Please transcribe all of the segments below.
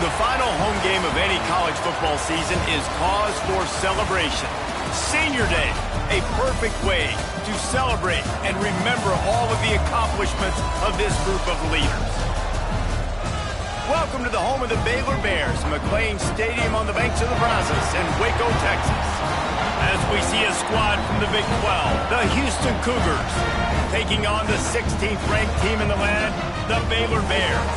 The final home game of any college football season is cause for celebration. Senior Day, a perfect way to celebrate and remember all of the accomplishments of this group of leaders. Welcome to the home of the Baylor Bears, McLean Stadium on the banks of the Brazos in Waco, Texas. As we see a squad from the Big 12, the Houston Cougars, taking on the 16th ranked team in the land, the Baylor Bears.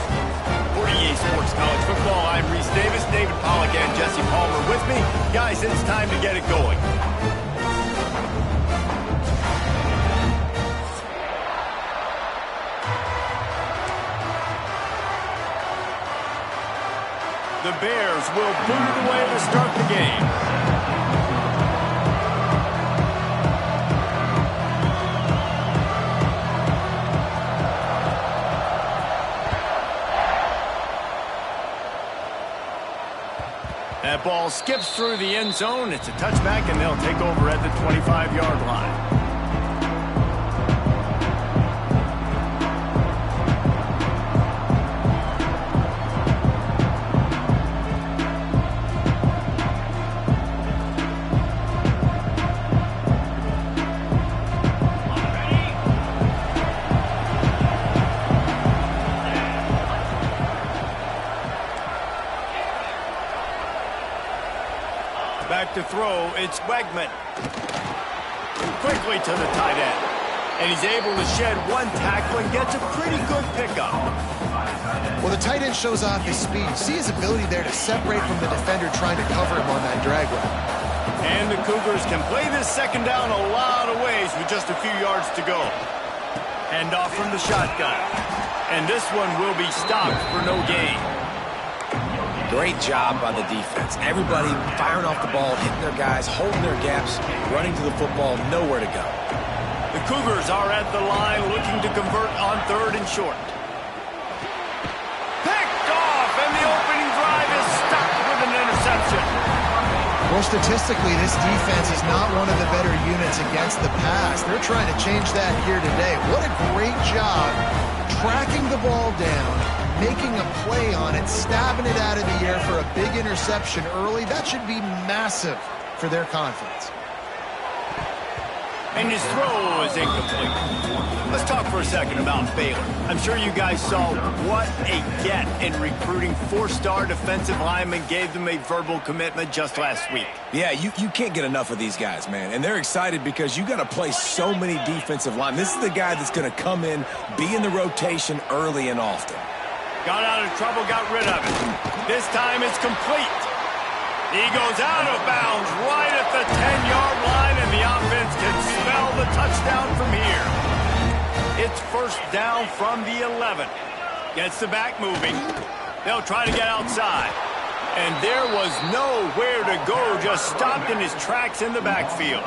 For EA Sports College Football, I'm Reese Davis, David Pollack, and Jesse Palmer with me. Guys, it's time to get it going. The Bears will boot it away to start the game. That ball skips through the end zone. It's a touchback, and they'll take over at the 25-yard line. Back to throw, it's Wegman. Quickly to the tight end. And he's able to shed one tackle and gets a pretty good pickup. Well, the tight end shows off his speed. You see his ability there to separate from the defender trying to cover him on that drag route. And the Cougars can play this second down a lot of ways with just a few yards to go. Hand off from the shotgun. And this one will be stopped for no gain. Great job by the defense. Everybody firing off the ball, hitting their guys, holding their gaps, running to the football, nowhere to go. The Cougars are at the line looking to convert on 3rd and short. Picked off, and the opening drive is stopped with an interception. Well, statistically, this defense is not one of the better units against the pass. They're trying to change that here today. What a great job tracking the ball down, making a play on it, stabbing it out of the air for a big interception early. That should be massive for their confidence. And his throw is incomplete. Let's talk for a second about Baylor. I'm sure you guys saw what a get in recruiting 4-star defensive linemen gave them a verbal commitment just last week. Yeah, you can't get enough of these guys, man. And they're excited because you got to play so many defensive linemen. This is the guy that's going to come in, be in the rotation early and often. Got out of trouble, got rid of it. This time it's complete. He goes out of bounds right at the 10-yard line, and the offense can smell the touchdown from here. It's first down from the 11. Gets the back moving. They'll try to get outside. And there was nowhere to go, just stopped in his tracks in the backfield.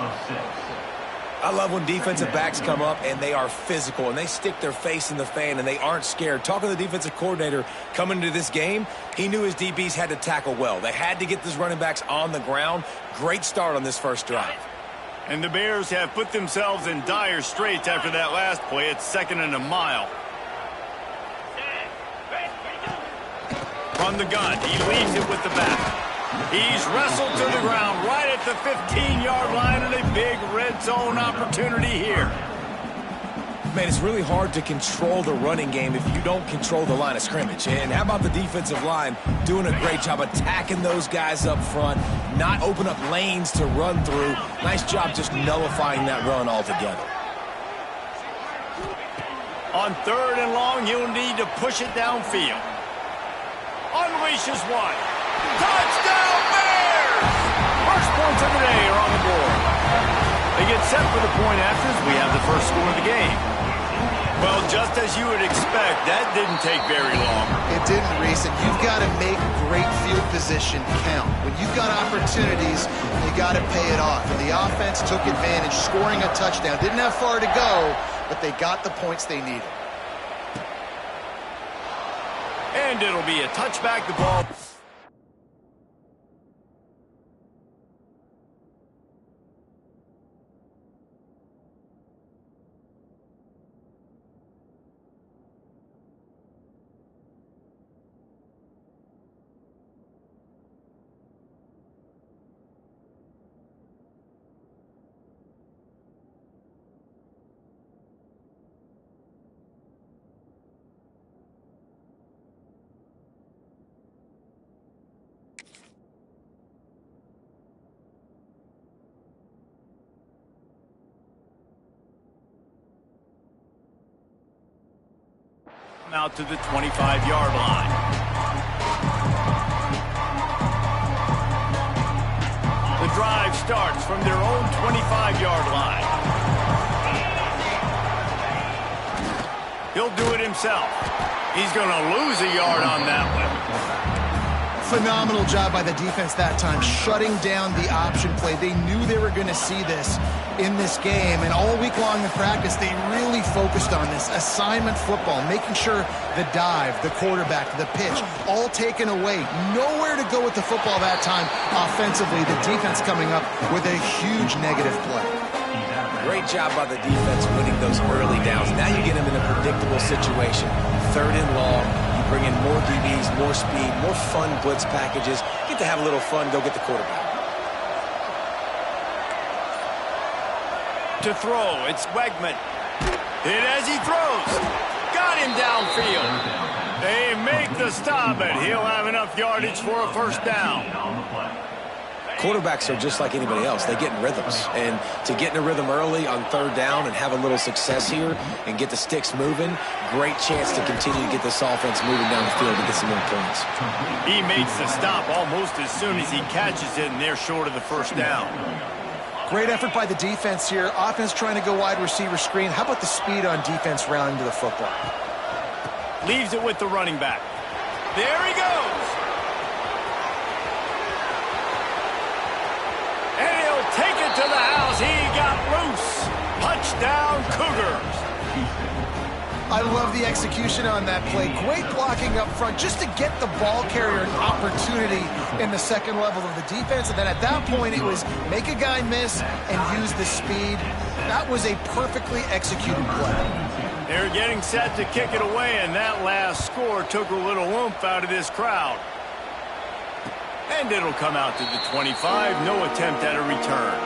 I love when defensive backs come up and they are physical and they stick their face in the fan and they aren't scared. Talking to the defensive coordinator coming into this game, he knew his DBs had to tackle well. They had to get these running backs on the ground. Great start on this first drive. And the Bears have put themselves in dire straits after that last play. It's 2nd and a mile. From the gun, he leaves it with the back. He's wrestled to the ground right at the 15-yard line, and a big red zone opportunity here. Man, it's really hard to control the running game if you don't control the line of scrimmage. And how about the defensive line doing a great job attacking those guys up front, not open up lanes to run through. Nice job just nullifying that run altogether. On 3rd and long, he'll need to push it downfield. Unleashes one. Touchdown, Bears! First points of the day are on the board. They get set for the point after as we have the first score of the game. Well, just as you would expect, that didn't take very long. It didn't, Reese, and you've got to make great field position count. When you've got opportunities, you got to pay it off. And the offense took advantage, scoring a touchdown. Didn't have far to go, but they got the points they needed. And it'll be a touchback. The ball Out to the 25-yard line. The drive starts from their own 25-yard line. He'll do it himself. He's going to lose a yard on that one. Phenomenal job by the defense that time, shutting down the option play. They knew they were going to see this in this game, and all week long in practice, they really focused on this assignment football, making sure the dive, the quarterback, the pitch, all taken away. Nowhere to go with the football that time offensively. The defense coming up with a huge negative play. Great job by the defense winning those early downs. Now you get them in a predictable situation. 3rd and long. You bring in more DBs, more speed, more fun blitz packages. Get to have a little fun, go get the quarterback. To throw, it's Wegman. Hit as he throws. Got him downfield. They make the stop, and he'll have enough yardage for a first down. Quarterbacks are just like anybody else. They get in rhythms. And to get in a rhythm early on 3rd down and have a little success here and get the sticks moving, great chance to continue to get this offense moving down the field to get some more points. He makes the stop almost as soon as he catches it, and they're short of the first down. Great effort by the defense here. Offense trying to go wide receiver screen. How about the speed on defense rounding to the football? Leaves it with the running back. There he goes. Take it to the house. He got loose. Touchdown, Cougars. I love the execution on that play. Great blocking up front just to get the ball carrier an opportunity in the second level of the defense. And then at that point, it was make a guy miss and use the speed. That was a perfectly executed play. They're getting set to kick it away, and that last score took a little oomph out of this crowd. And it'll come out to the 25. No attempt at a return.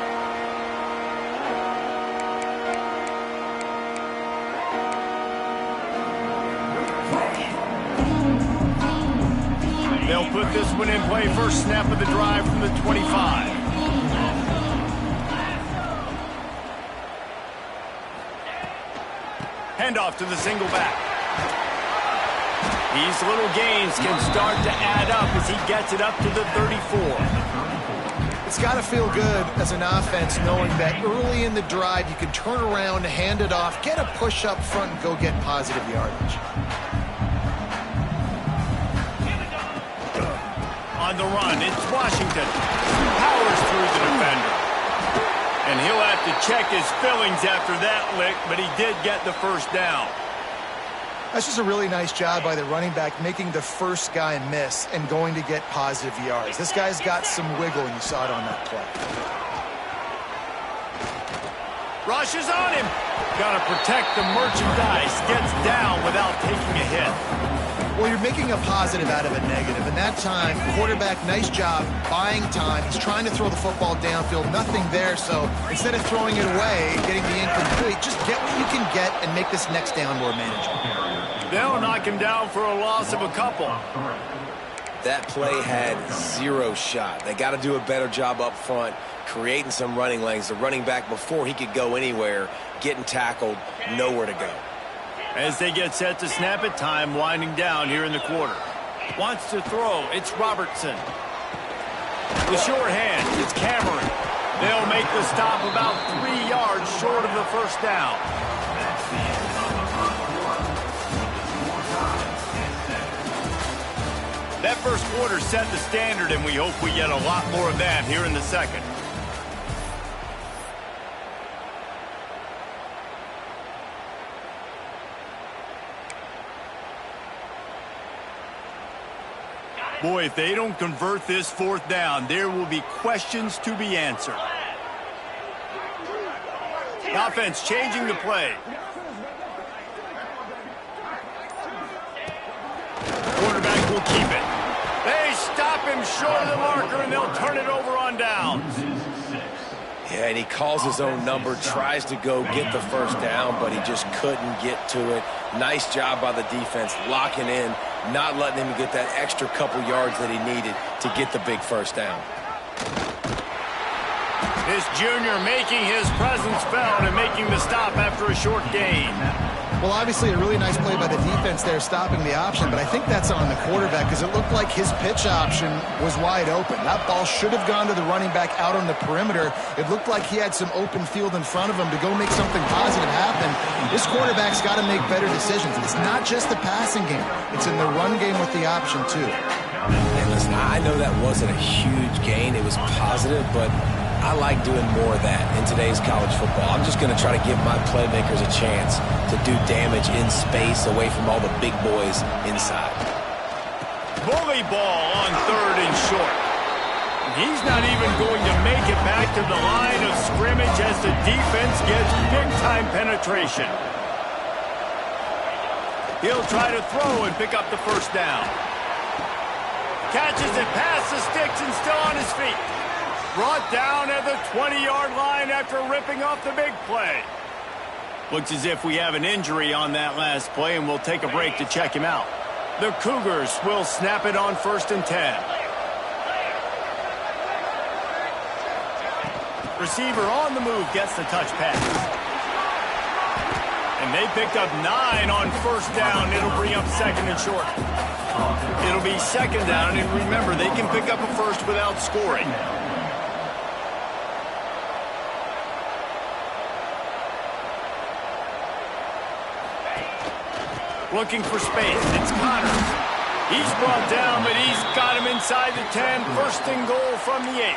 They'll put this one in play. First snap of the drive from the 25. Handoff to the single back. These little gains can start to add up as he gets it up to the 34. It's got to feel good as an offense knowing that early in the drive you can turn around, hand it off, get a push up front, and go get positive yardage. On the run, it's Washington. Powers through the defender. And he'll have to check his fillings after that lick, but he did get the first down. That's just a really nice job by the running back, making the first guy miss and going to get positive yards. This guy's got some wiggle, and you saw it on that play. Rush is on him. Got to protect the merchandise. Gets down without taking a hit. Well, you're making a positive out of a negative. And that time, quarterback, nice job, buying time. He's trying to throw the football downfield. Nothing there, so instead of throwing it away, getting the incomplete, just get what you can get and make this next down more manageable. They'll knock him down for a loss of a couple. That play had zero shot. They got to do a better job up front, creating some running lanes. The running back, before he could go anywhere, getting tackled, nowhere to go. As they get set to snap it, time winding down here in the quarter. Wants to throw, it's Robertson. The sure hand, it's Cameron. They'll make the stop about 3 yards short of the first down. That first quarter set the standard, and we hope we get a lot more of that here in the second. Boy, if they don't convert this fourth down, there will be questions to be answered. The offense changing the play. Quarterback will keep it. They stop him short of the marker, and they'll turn it over on downs. Yeah, and he calls his own number, tries to go get the first down, but he just couldn't get to it. Nice job by the defense, locking in, not letting him get that extra couple yards that he needed to get the big first down. This junior making his presence felt and making the stop after a short gain. Well, obviously a really nice play by the defense there, stopping the option, but I think that's on the quarterback because it looked like his pitch option was wide open. That ball should have gone to the running back out on the perimeter. It looked like he had some open field in front of him to go make something positive happen. This quarterback's got to make better decisions. It's not just the passing game. It's in the run game with the option, too. And listen, I know that wasn't a huge gain. It was positive, but I like doing more of that in today's college football. I'm just going to try to give my playmakers a chance to do damage in space away from all the big boys inside. Bully ball on 3rd and short. He's not even going to make it back to the line of scrimmage as the defense gets big-time penetration. He'll try to throw and pick up the first down. Catches it past the sticks and still on his feet. Brought down at the 20-yard line after ripping off the big play. Looks as if we have an injury on that last play, and we'll take a break to check him out. The Cougars will snap it on 1st and 10. Receiver on the move gets the touch pass. And they picked up 9 on 1st down. It'll bring up 2nd and short. It'll be 2nd down, and remember, they can pick up a first without scoring. Looking for space. It's Connors. He's brought down, but he's got him inside the 10. 1st and goal from the 8.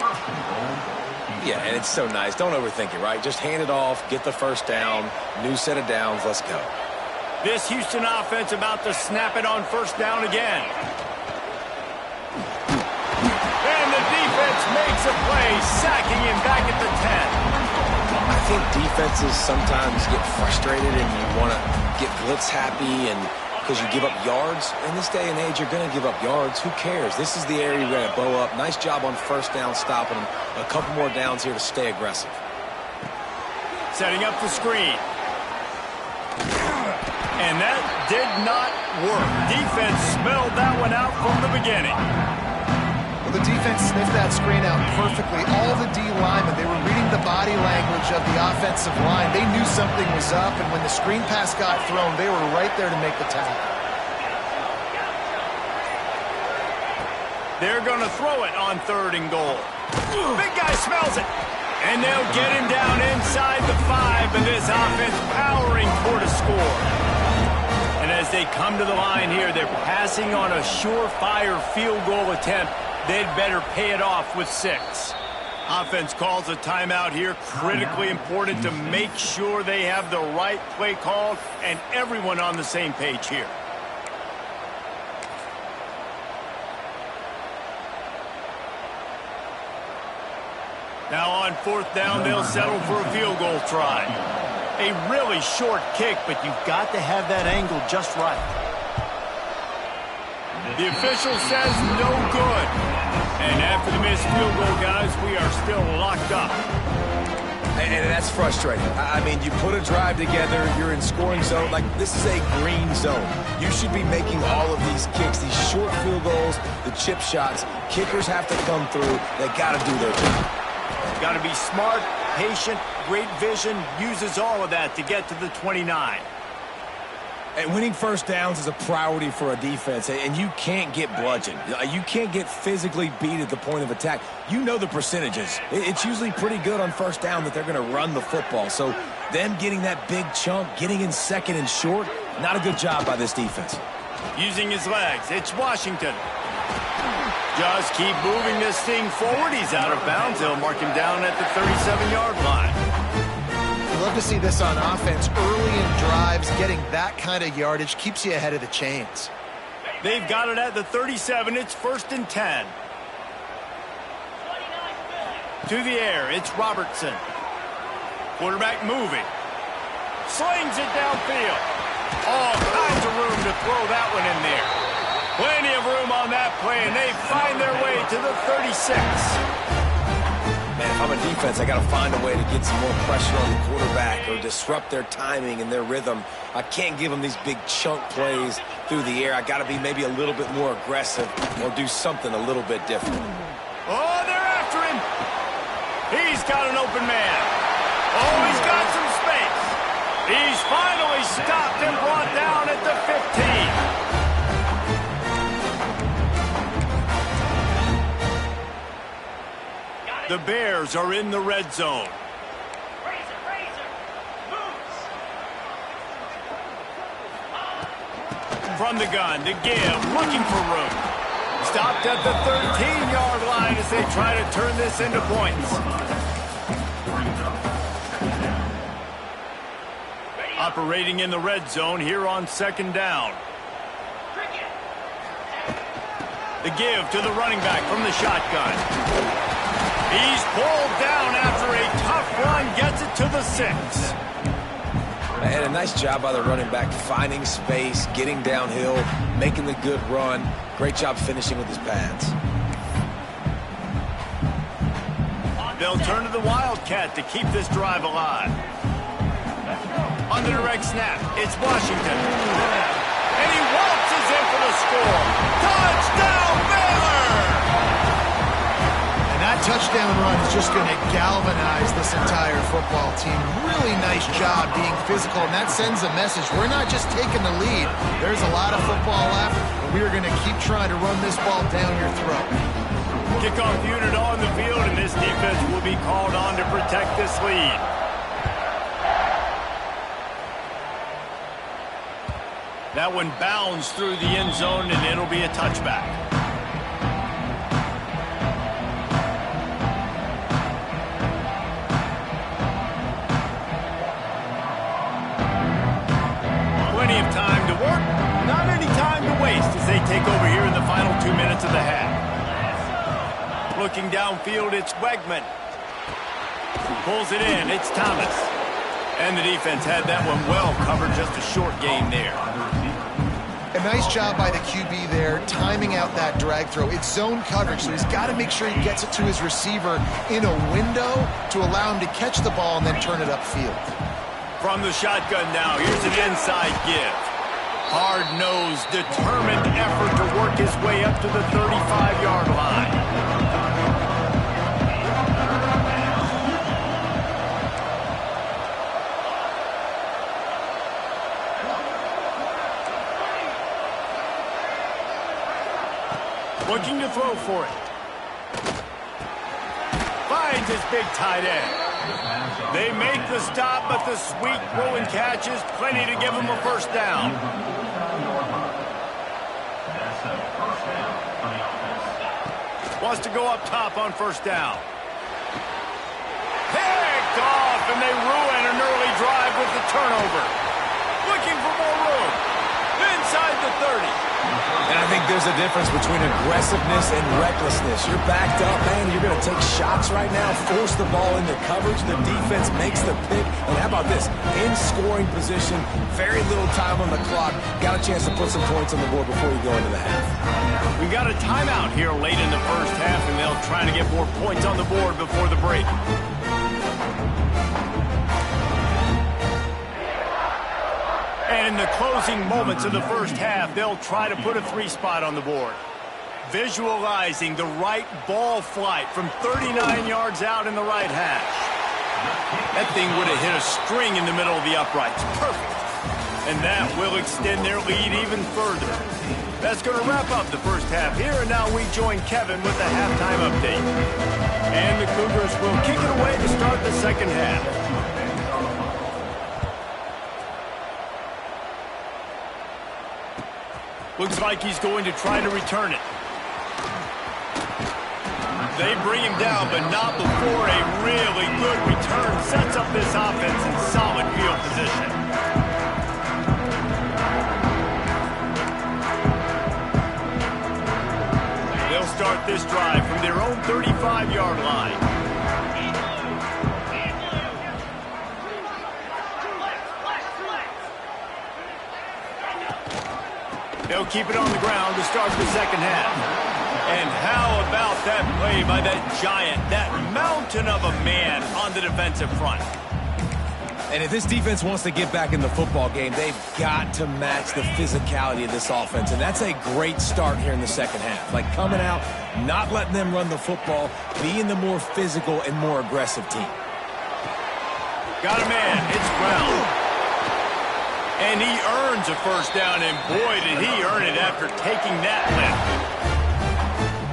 Yeah, and it's so nice. Don't overthink it, right? Just hand it off, get the first down, new set of downs, let's go. This Houston offense about to snap it on 1st down again. And the defense makes a play, sacking him back at the 10. I think defenses sometimes get frustrated and you want to get blitz happy and because you give up yards. In this day and age, you're going to give up yards. Who cares? This is the area you're going to bow up. Nice job on 1st down, stopping them. A couple more downs here to stay aggressive. Setting up the screen. And that did not work. Defense smelled that one out from the beginning. Well, the defense sniffed that screen out perfectly. All the D linemen, they were reading the body language of the offensive line. They knew something was up, and when the screen pass got thrown, they were right there to make the tackle. They're going to throw it on 3rd and goal. Big guy smells it. And they'll get him down inside the 5, but this offense powering toward a score. And as they come to the line here, they're passing on a surefire field goal attempt. They'd better pay it off with 6. Offense calls a timeout here. Critically important to make sure they have the right play called and everyone on the same page here. Now on 4th down, they'll settle for a field goal try. A really short kick, but you've got to have that angle just right. The official says no good. And after the missed field goal, guys, we are still locked up. And that's frustrating. I mean, you put a drive together, you're in scoring zone. Like, this is a green zone. You should be making all of these kicks, these short field goals, the chip shots. Kickers have to come through. They got to do their job. Got to be smart, patient, great vision, uses all of that to get to the 29. And winning 1st downs is a priority for a defense, and you can't get bludgeoned. You can't get physically beat at the point of attack. You know the percentages. It's usually pretty good on 1st down that they're going to run the football. So them getting that big chunk, getting in 2nd and short, not a good job by this defense. Using his legs, it's Washington. Just keep moving this thing forward. He's out of bounds. They'll mark him down at the 37-yard line. I love to see this on offense. Early in drives, getting that kind of yardage keeps you ahead of the chains. They've got it at the 37. It's 1st and 10. To the air, it's Robertson. Quarterback moving. Slings it downfield. All kinds of room to throw that one in there. Plenty of room on that play, and they find their way to the 36. Man, if I'm a defense, I got to find a way to get some more pressure on the quarterback or disrupt their timing and their rhythm. I can't give them these big chunk plays through the air. I got to be maybe a little bit more aggressive or do something a little bit different. Oh, they're after him. He's got an stopped and brought down at the 15. The Bears are in the red zone. From the gun to give, looking for room. Stopped at the 13-yard line as they try to turn this into points. Operating in the red zone here on second down. The give to the running back from the shotgun. He's pulled down after a tough run, gets it to the 6. And a nice job by the running back, finding space, getting downhill, making the good run. Great job finishing with his pads. They'll turn to the Wildcat to keep this drive alive. On the direct snap, it's Washington. And he waltzes in for the score. Touchdown, Baylor! And that touchdown run is just going to galvanize this entire football team. Really nice job being physical, and that sends a message. We're not just taking the lead. There's a lot of football left, and we are going to keep trying to run this ball down your throat. Kickoff unit on the field, and this defense will be called on to protect this lead. That one bounds through the end zone, and it'll be a touchback. Plenty of time to work, not any time to waste as they take over here in the final 2 minutes of the half. Looking downfield, it's Wegman. Pulls it in, it's Thomas. And the defense had that one well covered, just a short game there. A nice job by the QB there, timing out that drag throw. It's zone coverage, so he's got to make sure he gets it to his receiver in a window to allow him to catch the ball and then turn it upfield. From the shotgun now, here's an inside give. Hard-nosed, determined effort to work his way up to the 35-yard line. Looking to throw for it. Finds his big tight end. They make the stop, but the sweet throw and catch is plenty to give him a first down. Wants to go up top on first down. Picked off, and they ruin an early drive with the turnover. Looking for more room. Inside the 30. And I think there's a difference between aggressiveness and recklessness. You're backed up, man. You're going to take shots right now, force the ball into coverage. The defense makes the pick. And how about this? In scoring position, very little time on the clock. Got a chance to put some points on the board before you go into the half. We got a timeout here late in the first half, and they'll try to get more points on the board before the break. And in the closing moments of the first half, they'll try to put a 3 spot on the board. Visualizing the right ball flight from 39 yards out in the right hash. That thing would have hit a string in the middle of the uprights. Perfect. And that will extend their lead even further. That's going to wrap up the first half here, and now we join Kevin with the halftime update. And the Cougars will kick it away to start the second half. Looks like he's going to try to return it. They bring him down, but not before a really good return sets up this offense in solid field position. They'll start this drive from their own 35-yard line. They'll keep it on the ground to start the second half. And how about that play by that giant, that mountain of a man on the defensive front? And if this defense wants to get back in the football game, they've got to match the physicality of this offense. And that's a great start here in the second half. Like coming out, not letting them run the football, being the more physical and more aggressive team. Got a man. It's Brown. And he earns a first down, and boy, did he earn it after taking that lift.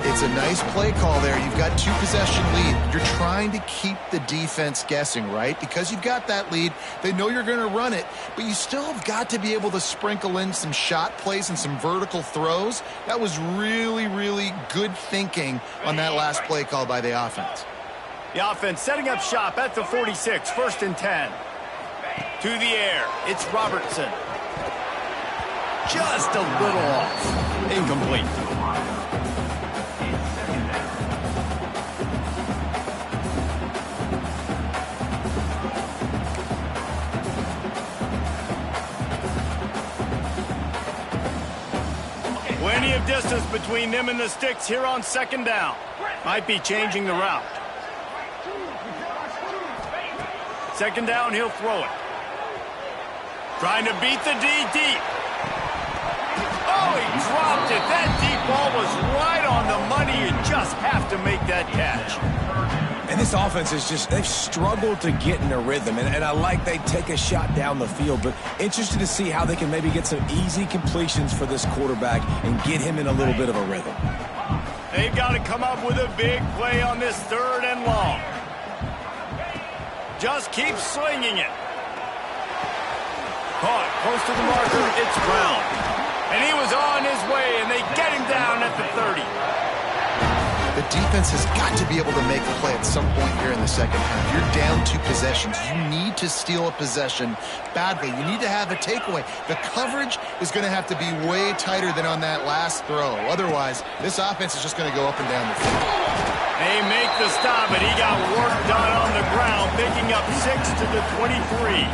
It's a nice play call there. You've got 2-possession lead. You're trying to keep the defense guessing, right? Because you've got that lead, they know you're going to run it, but you still have got to be able to sprinkle in some shot plays and some vertical throws. That was really, really good thinking on that last play call by the offense. The offense setting up shop at the 46, 1st and 10. To the air, it's Robertson. Just a little off. Incomplete. Plenty of distance between them and the sticks here on 2nd down. Might be changing the route. 2nd down, he'll throw it. Trying to beat the D deep. Oh, he dropped it. That deep ball was right on the money. You just have to make that catch. And this offense is just, they've struggled to get in a rhythm. And I like they take a shot down the field, but interested to see how they can maybe get some easy completions for this quarterback and get him in a little bit of a rhythm. They've got to come up with a big play on this 3rd and long. Just keep slinging it. Caught close to the marker, it's Brown. And he was on his way, and they get him down at the 30. The defense has got to be able to make a play at some point here in the 2nd half. You're down 2 possessions. You need to steal a possession badly. You need to have a takeaway. The coverage is going to have to be way tighter than on that last throw. Otherwise, this offense is just going to go up and down the field. They make the stop, and he got work done on the ground, picking up 6 to the 23.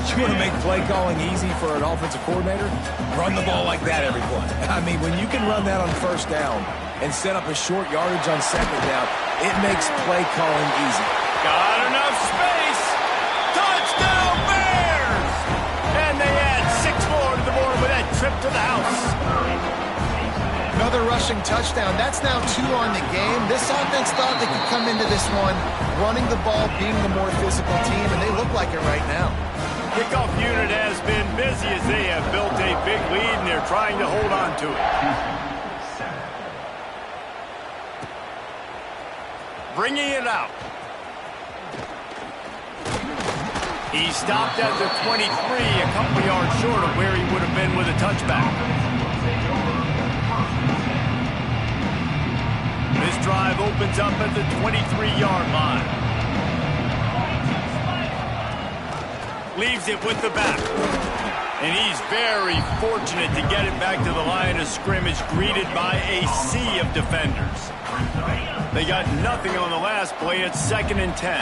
You want to make play calling easy for an offensive coordinator? Run the ball like that every play. I mean, when you can run that on 1st down and set up a short yardage on 2nd down, it makes play calling easy. Got enough space. Touchdown Bears! And they add 6 more to the board with that trip to the house. Another rushing touchdown. That's now 2 on the game. This offense thought they could come into this one running the ball, being the more physical team, and they look like it right now. Kickoff unit has been busy as they have built a big lead, and they're trying to hold on to it. Bringing it out. He stopped at the 23, a couple yards short of where he would have been with a touchback. This drive opens up at the 23-yard line. Leaves it with the back. And he's very fortunate to get it back to the line of scrimmage, greeted by a sea of defenders. They got nothing on the last play. It's 2nd and 10.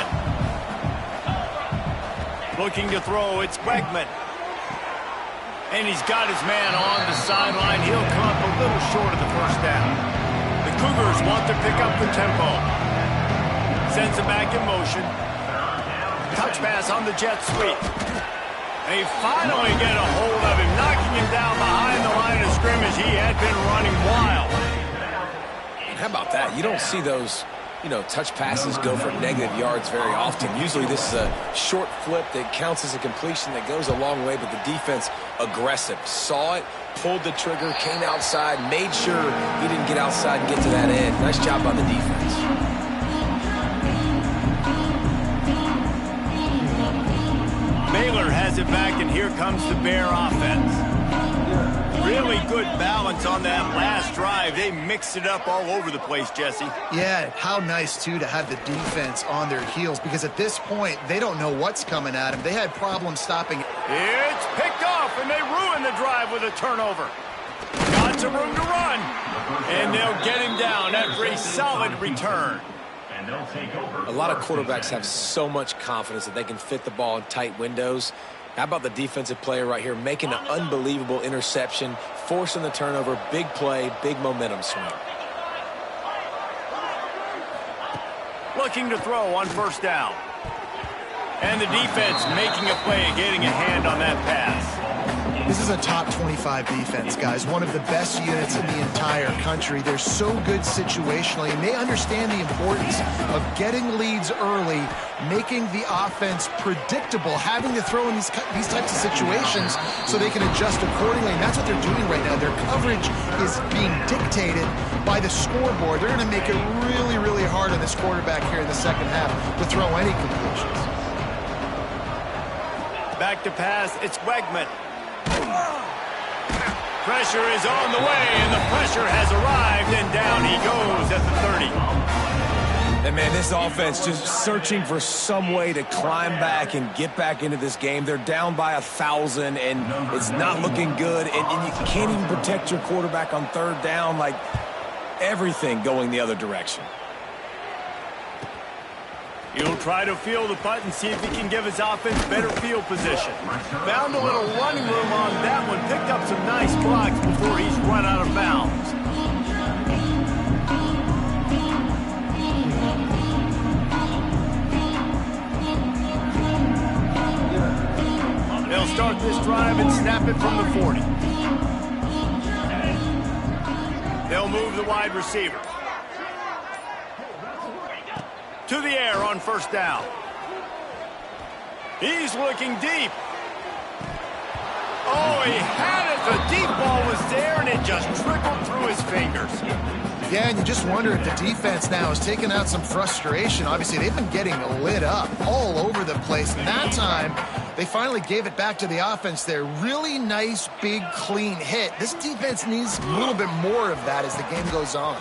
Looking to throw, it's Wegman. And he's got his man on the sideline. He'll come up a little short of the 1st down. The Cougars want to pick up the tempo. Sends him back in motion. Touch pass on the jet sweep. They finally get a hold of him, knocking him down behind the line of scrimmage. He had been running wild. And how about that? You don't see those, touch passes go for negative yards very often. Usually this is a short flip that counts as a completion that goes a long way, but the defense aggressive. Saw it, pulled the trigger, came outside, made sure he didn't get outside and get to that end. Nice job by the defense. Baylor has it back, and here comes the Bear offense. Really good balance on that last drive. They mixed it up all over the place, Jesse. Yeah, how nice, too, to have the defense on their heels, because at this point, they don't know what's coming at them. They had problems stopping it. It's picked off, and they ruin the drive with a turnover. Got some room to run, and they'll get him down after a solid return. A lot of quarterbacks have so much confidence that they can fit the ball in tight windows. How about the defensive player right here making an unbelievable interception, forcing the turnover, big play, big momentum swing. Looking to throw on 1st down. And the defense making a play and getting a hand on that pass. This is a top 25 defense, guys. One of the best units in the entire country. They're so good situationally, and they understand the importance of getting leads early, making the offense predictable, having to throw in these types of situations so they can adjust accordingly. And that's what they're doing right now. Their coverage is being dictated by the scoreboard. They're going to make it really, really hard on this quarterback here in the second half to throw any completions. Back to pass, it's Wegman. Pressure is on the way, and the pressure has arrived, and down he goes at the 30. And, man, this offense just searching for some way to climb back and get back into this game. They're down by 1,000, and it's not looking good, and you can't even protect your quarterback on third down. Like, everything going the other direction. He'll try to feel the punt and see if he can give his offense better field position. Found a little running room on that one. Picked up some nice blocks before he's run out of bounds. They'll start this drive and snap it from the 40. They'll move the wide receiver to the air on first down. He's looking deep. Oh, he had it. The deep ball was there, and it just trickled through his fingers. Yeah, and you just wonder if the defense now is taking out some frustration. Obviously, they've been getting lit up all over the place. And that time, they finally gave it back to the offense there. Really nice, big, clean hit. This defense needs a little bit more of that as the game goes on.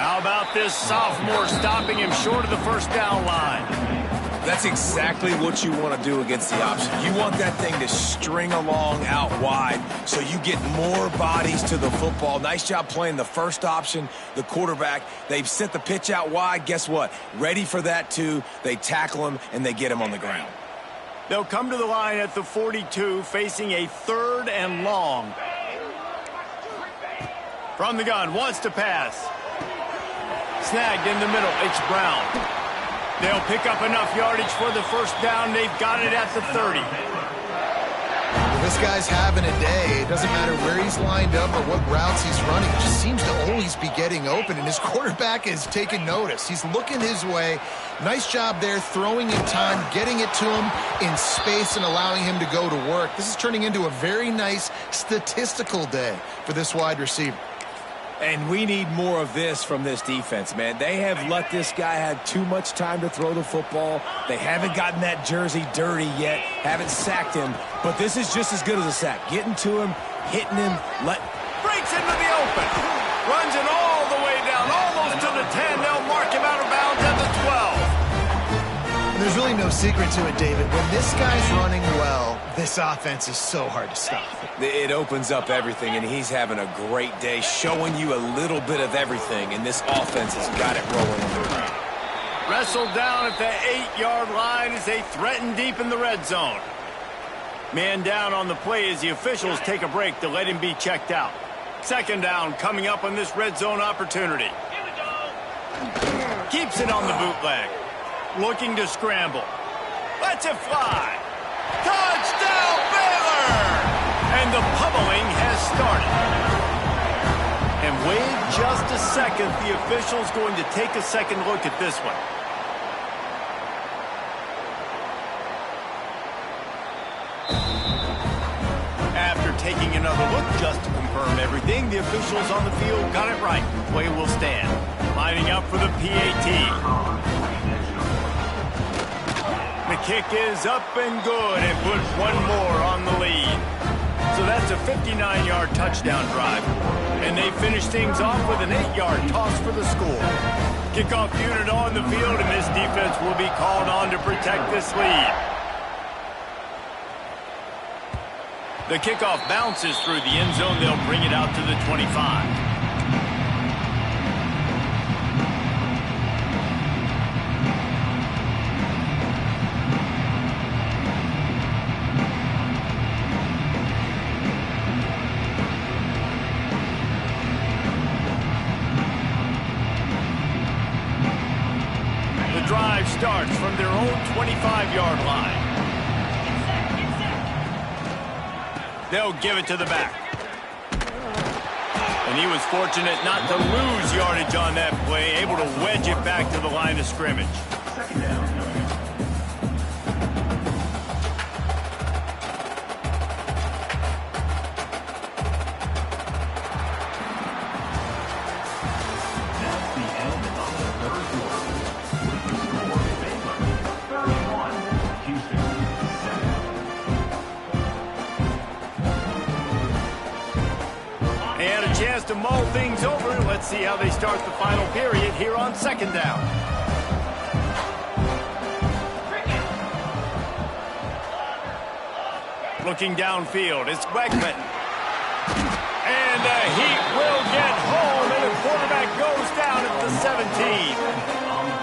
How about this sophomore stopping him short of the first down line? That's exactly what you want to do against the option. You want that thing to string along out wide so you get more bodies to the football. Nice job playing the first option, the quarterback. They've sent the pitch out wide. Guess what? Ready for that too. They tackle him and they get him on the ground. They'll come to the line at the 42, facing a 3rd and long. From the gun, wants to pass. Snagged in the middle, it's Brown. They'll pick up enough yardage for the first down. They've got it at the 30. Well, this guy's having a day. It doesn't matter where he's lined up or what routes he's running. It just seems to always be getting open, and his quarterback is taking notice. He's looking his way. Nice job there, throwing in time, getting it to him in space and allowing him to go to work. This is turning into a very nice statistical day for this wide receiver. And we need more of this from this defense, man. They have let this guy have too much time to throw the football. They haven't gotten that jersey dirty yet, haven't sacked him. But this is just as good as a sack. Getting to him, hitting him, breaks into the open. Runs it all the way down, almost to the 10. They'll mark him out of bounds at the 12. And there's really no secret to it, David. When this guy's running well, this offense is so hard to stop. It opens up everything, and he's having a great day, showing you a little bit of everything, and this offense has got it rolling. Wrestled down at the 8-yard line as they threaten deep in the red zone. Man down on the play as the officials take a break to let him be checked out. Second down coming up on this red zone opportunity. Keeps it on the bootleg. Looking to scramble. Lets it fly. Touchdown, Baylor! And the pummeling has started. And wait just a second. The official's going to take a second look at this one. After taking another look just to confirm everything, the officials on the field got it right. Play will stand. Lining up for the PAT. The kick is up and good and puts one more on the lead. So that's a 59-yard touchdown drive. And they finish things off with an 8-yard toss for the score. Kickoff unit on the field, and this defense will be called on to protect this lead. The kickoff bounces through the end zone. They'll bring it out to the 25. Drive starts from their own 25-yard line. They'll give it to the back. And he was fortunate not to lose yardage on that play, able to wedge it back to the line of scrimmage. Second down. And a chance to mull things over. Let's see how they start the final period here on second down. Looking downfield, it's Wegman. And the Heat will get home, and the quarterback goes down at the 17.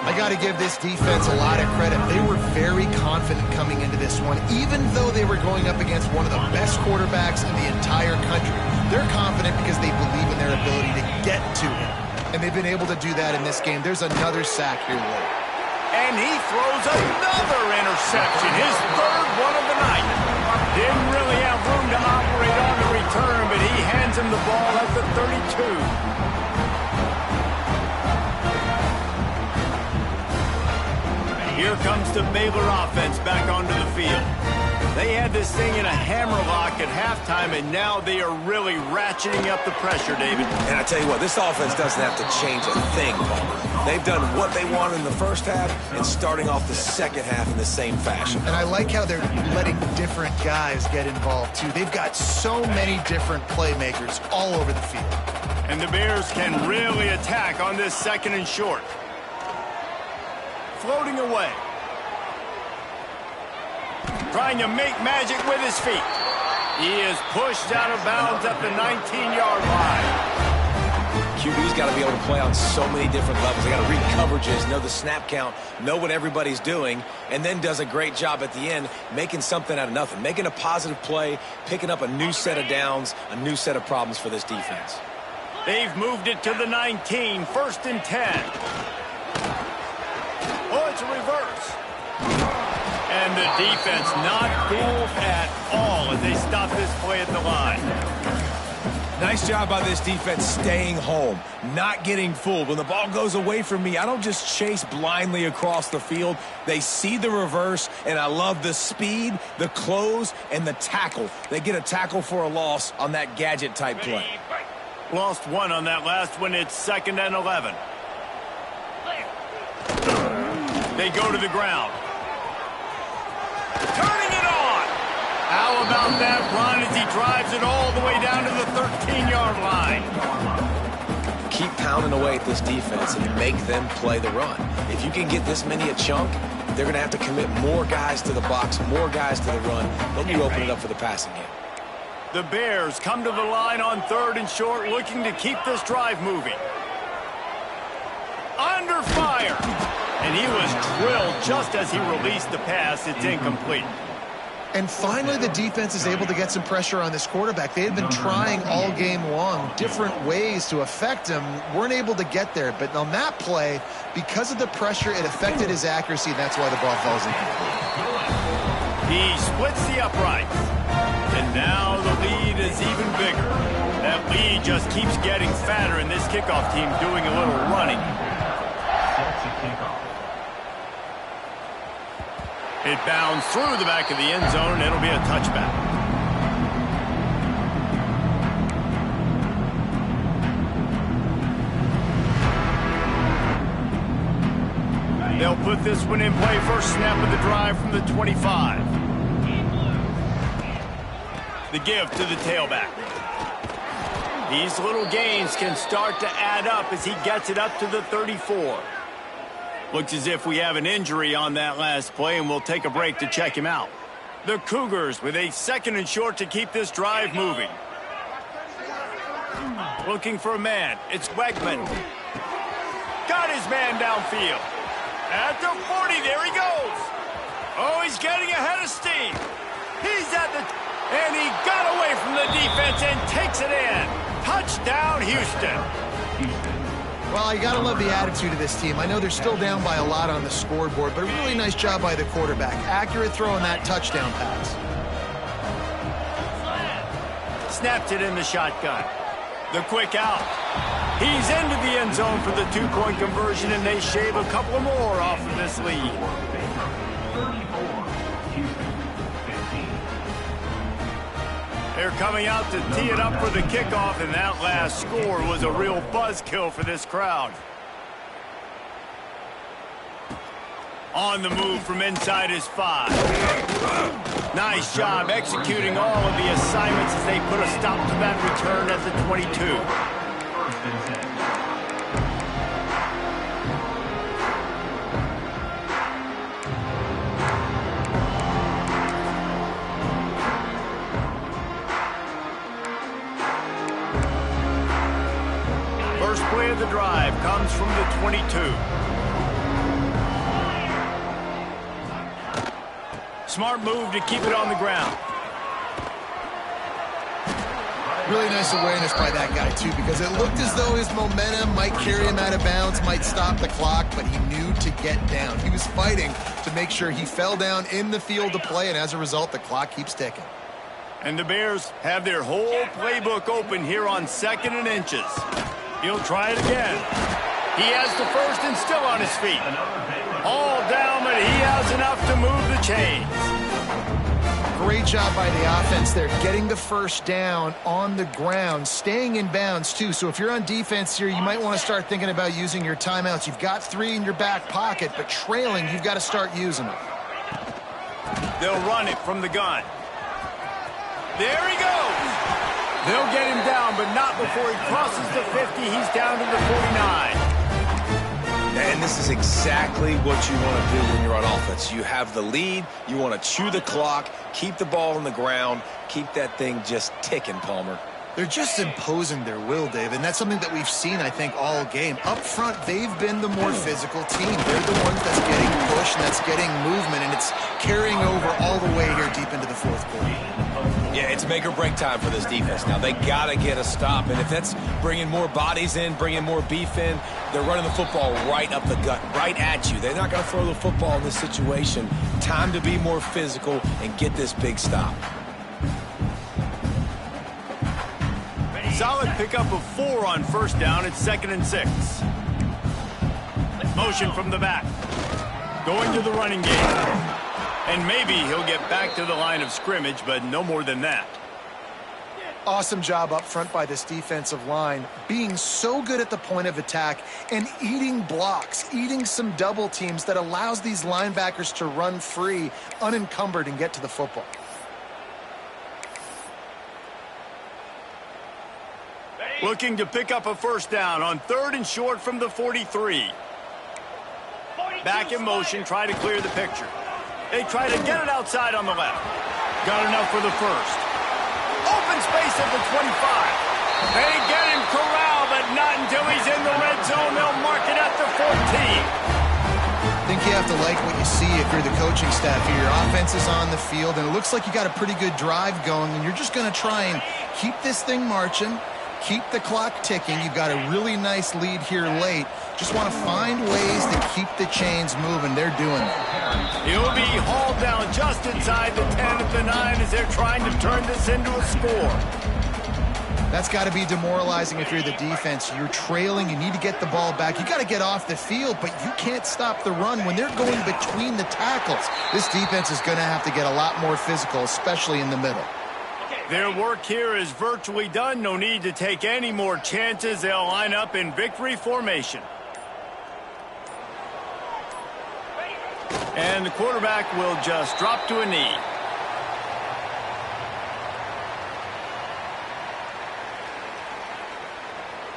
I got to give this defense a lot of credit. They were very confident coming into this one, even though they were going up against one of the best quarterbacks in the entire country. They're confident because they believe in their ability to get to him, and they've been able to do that in this game. There's another sack here late. And he throws another interception, his third one of the night. Didn't really have room to operate on the return, but he hands him the ball at the 32. Here comes the Baylor offense back onto the field. They had this thing in a hammerlock at halftime, and now they are really ratcheting up the pressure, David. And I tell you what, this offense doesn't have to change a thing, Palmer. They've done what they wanted in the first half and starting off the second half in the same fashion. And I like how they're letting different guys get involved, too. They've got so many different playmakers all over the field. And the Bears can really attack on this second and short. Floating away. Trying to make magic with his feet. He is pushed out of bounds at the 19-yard line. QB's got to be able to play on so many different levels. They got to read coverages, know the snap count, know what everybody's doing, and then does a great job at the end making something out of nothing, making a positive play, picking up a new set of downs, a new set of problems for this defense. They've moved it to the 19, 1st and 10. Oh, it's a reverse. And the defense not fooled at all as they stop this play at the line. Nice job by this defense staying home, not getting fooled. When the ball goes away from me, I don't just chase blindly across the field. They see the reverse, and I love the speed, the close, and the tackle. They get a tackle for a loss on that gadget-type play. Lost one on that last one. It's 2nd and 11. They go to the ground. Turning it on. How about that run as he drives it all the way down to the 13-yard line? Keep pounding away at this defense and make them play the run. If you can get this many a chunk, they're going to have to commit more guys to the box, more guys to the run. Then you open it up for the passing game. The Bears come to the line on 3rd and short, looking to keep this drive moving. Under fire. And he was drilled just as he released the pass. It's incomplete. And finally, the defense is able to get some pressure on this quarterback. They had been trying all game long different ways to affect him. Weren't able to get there. But on that play, because of the pressure, it affected his accuracy. And that's why the ball falls incomplete. He splits the uprights. And now the lead is even bigger. That lead just keeps getting fatter, and this kickoff team doing a little running. It bounds through the back of the end zone. It'll be a touchback. They'll put this one in play. First snap of the drive from the 25. The give to the tailback. These little gains can start to add up as he gets it up to the 34. Looks as if we have an injury on that last play, and we'll take a break to check him out. The Cougars with a 2nd and short to keep this drive moving. Looking for a man. It's Wegman. Got his man downfield. At the 40, there he goes. Oh, he's getting ahead of steam. He's at the... And he got away from the defense and takes it in. Touchdown, Houston. Well, you got to love the attitude of this team. I know they're still down by a lot on the scoreboard, but a really nice job by the quarterback. Accurate throw on that touchdown pass. snaps it in the shotgun. The quick out. He's into the end zone for the two-point conversion, and they shave a couple more off of this lead. They're coming out to tee it up for the kickoff, and that last score was a real buzzkill for this crowd. On the move from inside his 5. Nice job executing all of the assignments as they put a stop to that return at the 22. First play of the drive comes from the 22. Smart move to keep it on the ground. Really nice awareness by that guy, too, because it looked as though his momentum might carry him out of bounds, might stop the clock, but he knew to get down. He was fighting to make sure he fell down in the field to play, and as a result, the clock keeps ticking. And the Bears have their whole playbook open here on 2nd and inches. He'll try it again. He has the first and still on his feet. All down, but he has enough to move the chains. Great job by the offense there, getting the first down on the ground, staying in bounds, too. So if you're on defense here, you might want to start thinking about using your timeouts. You've got 3 in your back pocket, but trailing, you've got to start using them. They'll run it from the gun. There he goes. They'll get him down, but not before he crosses the 50. He's down to the 49. And this is exactly what you want to do when you're on offense. You have the lead. You want to chew the clock, keep the ball on the ground, keep that thing just ticking, Palmer. They're just imposing their will, Dave, and that's something that we've seen, I think, all game. Up front, they've been the more physical team. They're the ones that's getting pushed and that's getting movement, and it's carrying over all the way here deep into the 4th quarter. Yeah, it's make or break time for this defense. Now, they got to get a stop, and if that's bringing more bodies in, bringing more beef in, they're running the football right up the gut, right at you. They're not going to throw the football in this situation. Time to be more physical and get this big stop. Solid pickup of 4 on first down. It's 2nd and 6. Motion from the back. Going to the running game. And maybe he'll get back to the line of scrimmage, but no more than that. Awesome job up front by this defensive line, being so good at the point of attack and eating blocks, eating some double teams that allows these linebackers to run free, unencumbered, and get to the football. Looking to pick up a first down on 3rd and short from the 43. Back in motion, try to clear the picture. They try to get it outside on the left. Got enough for the first. Open space at the 25. They get him corralled, but not until he's in the red zone. They'll mark it at the 14. I think you have to like what you see if you're the coaching staff here. Your offense is on the field, and it looks like you got a pretty good drive going, and you're just going to try and keep this thing marching, keep the clock ticking. You've got a really nice lead here late. Just want to find ways to keep the chains moving. They're doing it. He'll be hauled down just inside the 10 at the 9 as they're trying to turn this into a score. That's got to be demoralizing if you're the defense. You're trailing. You need to get the ball back. You got to get off the field, but you can't stop the run when they're going between the tackles. This defense is going to have to get a lot more physical, especially in the middle. Their work here is virtually done. No need to take any more chances. They'll line up in victory formation. And the quarterback will just drop to a knee.